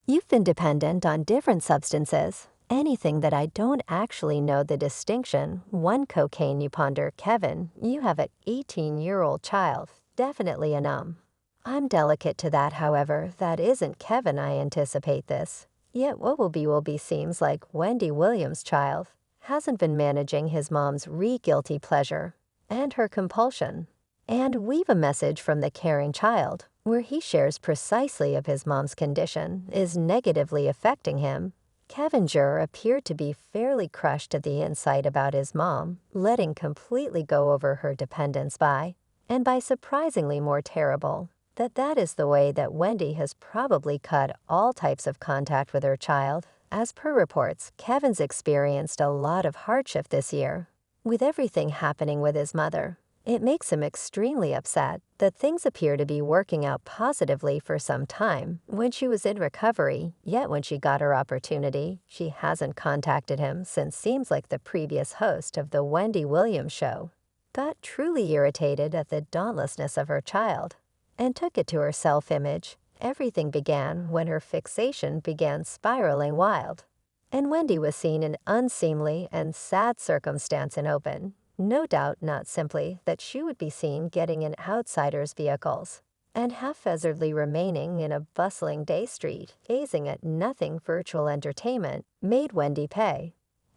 You've been dependent on different substances. Anything that I don't actually know the distinction. One cocaine you ponder, Kevin, you have an 18-year-old child. Definitely a numb. I'm delicate to that, however, that isn't Kevin, I anticipate this. Yet what will be seems like Wendy Williams' child hasn't been managing his mom's guilty pleasure and her compulsion. And we've a message from the caring child, where he shares precisely of his mom's condition is negatively affecting him. Kevin Jur appeared to be fairly crushed at the insight about his mom, letting completely go over her dependence by, and by surprisingly more terrible, that is the way that Wendy has probably cut all types of contact with her child. As per reports, Kevin's experienced a lot of hardship this year. With everything happening with his mother, it makes him extremely upset that things appear to be working out positively for some time when she was in recovery, yet when she got her opportunity, she hasn't contacted him since seems like the previous host of the Wendy Williams show got truly irritated at the dauntlessness of her child and took it to her self-image. Everything began when her fixation began spiraling wild, and Wendy was seen in unseemly and sad circumstance in open. No doubt not simply that she would be seen getting in outsiders' vehicles and haphazardly remaining in a bustling day street, gazing at nothing virtual entertainment, made Wendy pay.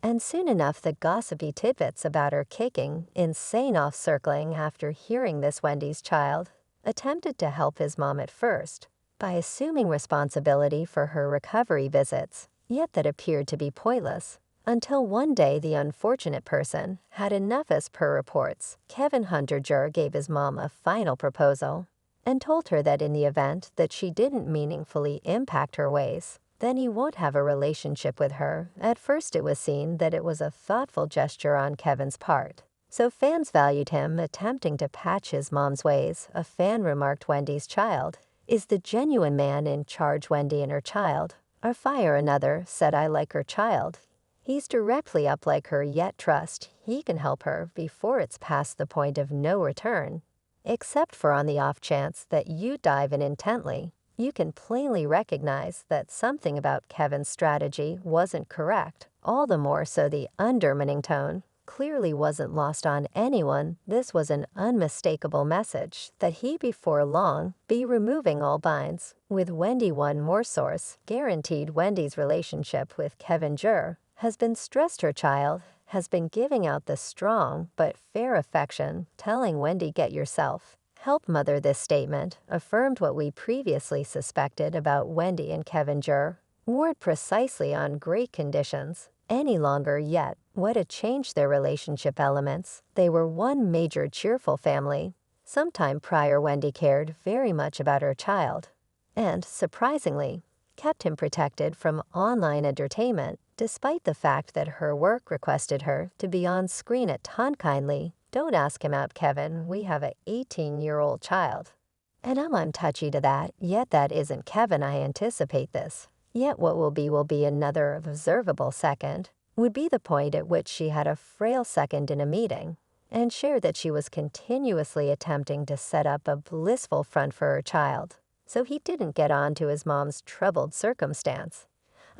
And soon enough the gossipy tidbits about her kicking, insane off-circling after hearing this Wendy's child attempted to help his mom at first by assuming responsibility for her recovery visits, yet that appeared to be pointless. Until one day the unfortunate person had enough. As per reports, Kevin Hunter Jur gave his mom a final proposal and told her that in the event that she didn't meaningfully impact her ways, then he won't have a relationship with her. At first it was seen that it was a thoughtful gesture on Kevin's part, so fans valued him attempting to patch his mom's ways. A fan remarked, Wendy's child is the genuine man in charge. Wendy and her child are fire. Another said, I like her child. He's directly up like her, yet trust he can help her before it's past the point of no return. Except for on the off chance that you dive in intently, you can plainly recognize that something about Kevin's strategy wasn't correct. All the more so the undermining tone clearly wasn't lost on anyone. This was an unmistakable message that he before long be removing all binds with Wendy. One more source guaranteed Wendy's relationship with Kevin Jur has been stressed. Her child has been giving out the strong but fair affection, telling Wendy, get yourself help mother. This statement affirmed what we previously suspected about Wendy and Kevin Jur weren't precisely on great conditions any longer, yet what had changed their relationship elements. They were one major cheerful family. Sometime prior Wendy cared very much about her child and, surprisingly, kept him protected from online entertainment, despite the fact that her work requested her to be on screen a ton. Kindly don't ask him out, Kevin, we have a 18-year-old child. And I'm touchy to that, yet that isn't Kevin, I anticipate this. Yet what will be another observable second would be the point at which she had a frail second in a meeting and shared that she was continuously attempting to set up a blissful front for her child, so he didn't get on to his mom's troubled circumstance.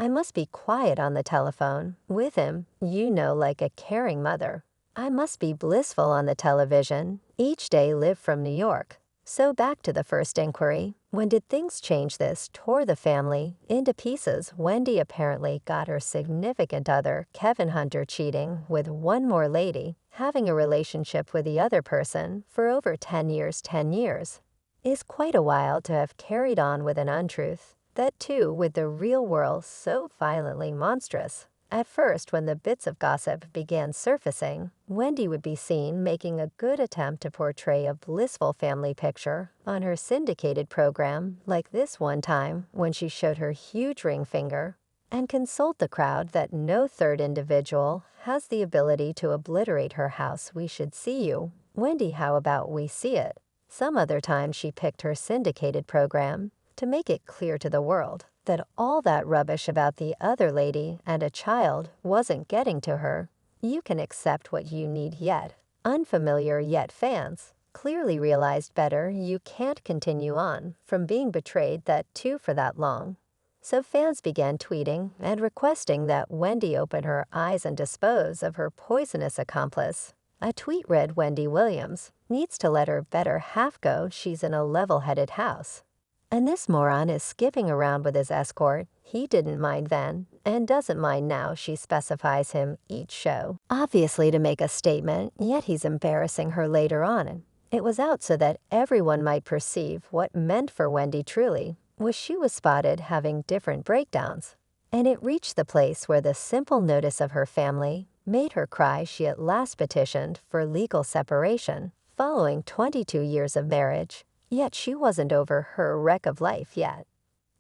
I must be quiet on the telephone with him, like a caring mother. I must be blissful on the television, each day live from New York. So back to the first inquiry. When did things change? This tore the family into pieces. Wendy apparently got her significant other, Kevin Hunter, cheating with one more lady, having a relationship with the other person for over 10 years. 10 years is quite a while to have carried on with an untruth. That too with the real world so violently monstrous. At first, when the bits of gossip began surfacing, Wendy would be seen making a good attempt to portray a blissful family picture on her syndicated program, like this one time when she showed her huge ring finger and consoled the crowd that no third individual has the ability to obliterate her house. We should see you. Wendy, how about we see it? Some other time she picked her syndicated program to make it clear to the world that all that rubbish about the other lady and a child wasn't getting to her. You can accept what you need, yet unfamiliar, yet fans clearly realized better. You can't continue on from being betrayed that too for that long. So fans began tweeting and requesting that Wendy open her eyes and dispose of her poisonous accomplice. A tweet read, "Wendy Williams needs to let her better half go, she's in a level-headed house." And this moron is skipping around with his escort. He didn't mind then, and doesn't mind now, she specifies him each show. Obviously to make a statement, yet he's embarrassing her later on. It was out so that everyone might perceive what meant for Wendy truly was she was spotted having different breakdowns. And it reached the place where the simple notice of her family made her cry she at last petitioned for legal separation following 22 years of marriage. Yet she wasn't over her wreck of life yet.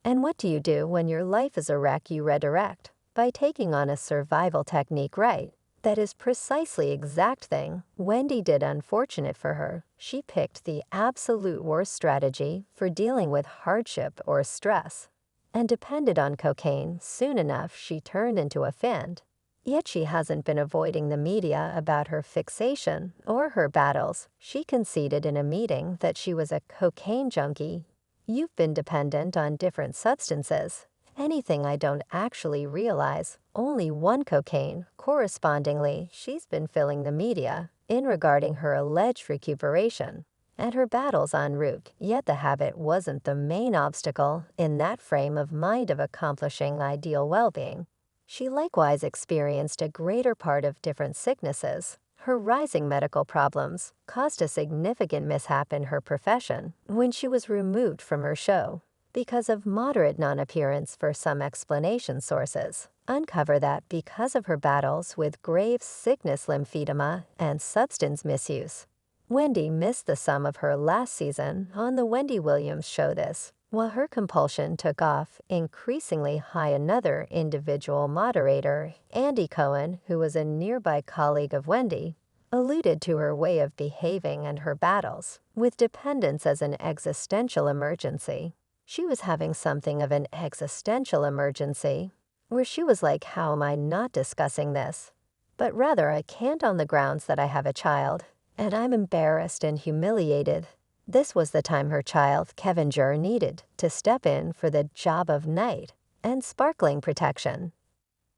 And what do you do when your life is a wreck? You redirect by taking on a survival technique, right? That is precisely exact thing Wendy did. Unfortunate for her, she picked the absolute worst strategy for dealing with hardship or stress, and depended on cocaine. Soon enough, she turned into a fiend. Yet she hasn't been avoiding the media about her fixation or her battles. She conceded in a meeting that she was a cocaine junkie. "You've been dependent on different substances. Anything I don't actually realize. Only one cocaine." Correspondingly, she's been filling the media in regarding her alleged recuperation and her battles en route. Yet the habit wasn't the main obstacle in that frame of mind of accomplishing ideal well-being. She likewise experienced a greater part of different sicknesses. Her rising medical problems caused a significant mishap in her profession when she was removed from her show because of moderate non-appearance for some explanation. Sources uncover that because of her battles with grave sickness, lymphedema, and substance misuse, Wendy missed the sum of her last season on The Wendy Williams Show. This while her compulsion took off increasingly high. Another individual moderator, Andy Cohen, who was a nearby colleague of Wendy, alluded to her way of behaving and her battles with dependence as an existential emergency. She was having something of an existential emergency, where she was like, "How am I not discussing this?" But rather, "I can't on the grounds that I have a child, and I'm embarrassed and humiliated." This was the time her child, Kevin, needed to step in for the job of knight and sparkling protection.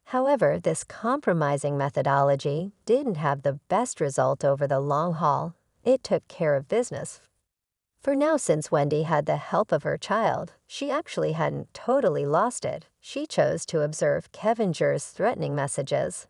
However, this compromising methodology didn't have the best result over the long haul. It took care of business. For now, since Wendy had the help of her child, she actually hadn't totally lost it. She chose to observe Kevinger's threatening messages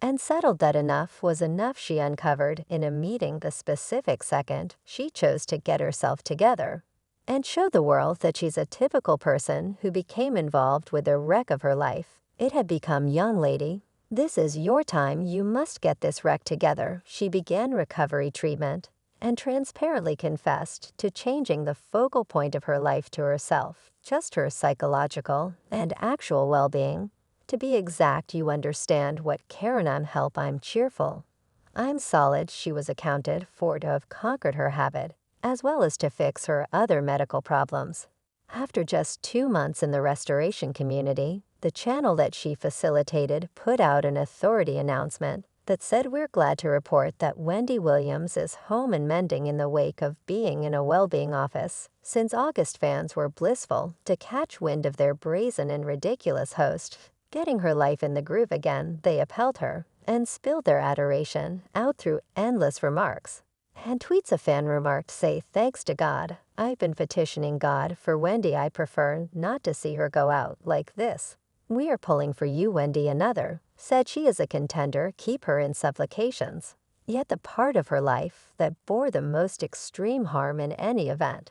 and settled that enough was enough. She uncovered in a meeting the specific second she chose to get herself together and show the world that she's a typical person who became involved with the wreck of her life. It had become, "Young lady, this is your time. You must get this wreck together." She began recovery treatment and transparently confessed to changing the focal point of her life to herself, just her psychological and actual well-being. "To be exact, you understand what Karen, I'm help, I'm cheerful, I'm solid." She was accounted for to have conquered her habit, as well as to fix her other medical problems. After just 2 months in the restoration community, the channel that she facilitated put out an authority announcement that said, "We're glad to report that Wendy Williams is home and mending." In the wake of being in a well-being office since August, fans were blissful to catch wind of their brazen and ridiculous host getting her life in the groove again. They upheld her and spilled their adoration out through endless remarks and tweets. A fan remarked, "Say thanks to God. I've been petitioning God for Wendy. I prefer not to see her go out like this. We are pulling for you, Wendy." Another said, "She is a contender. Keep her in supplications." Yet the part of her life that bore the most extreme harm in any event,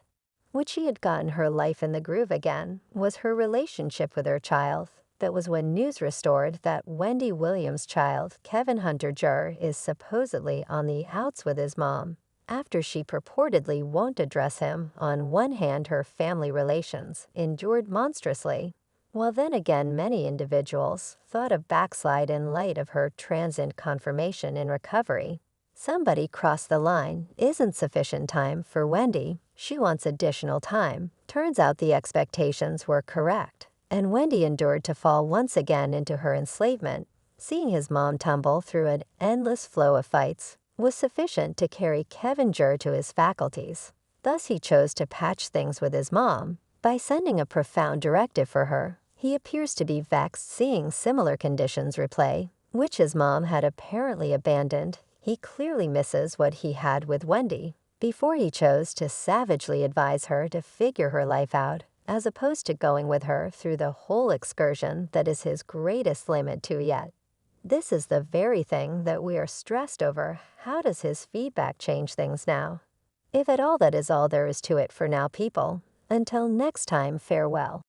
which she had gotten her life in the groove again, was her relationship with her child. That was when news restored that Wendy Williams' child, Kevin Hunter Jr., is supposedly on the outs with his mom after she purportedly won't address him. On one hand, her family relations endured monstrously, while then again many individuals thought of backslide in light of her transient confirmation in recovery. Somebody crossed the line. Isn't sufficient time for Wendy. She wants additional time. Turns out the expectations were correct, and Wendy endured to fall once again into her enslavement. Seeing his mom tumble through an endless flow of fights was sufficient to carry Kevin to his faculties. Thus he chose to patch things with his mom by sending a profound directive for her. He appears to be vexed seeing similar conditions replay, which his mom had apparently abandoned. He clearly misses what he had with Wendy before he chose to savagely advise her to figure her life out, as opposed to going with her through the whole excursion that is his greatest limit to yet. This is the very thing that we are stressed over. How does his feedback change things now? If at all, that is all there is to it for now, people. Until next time, farewell.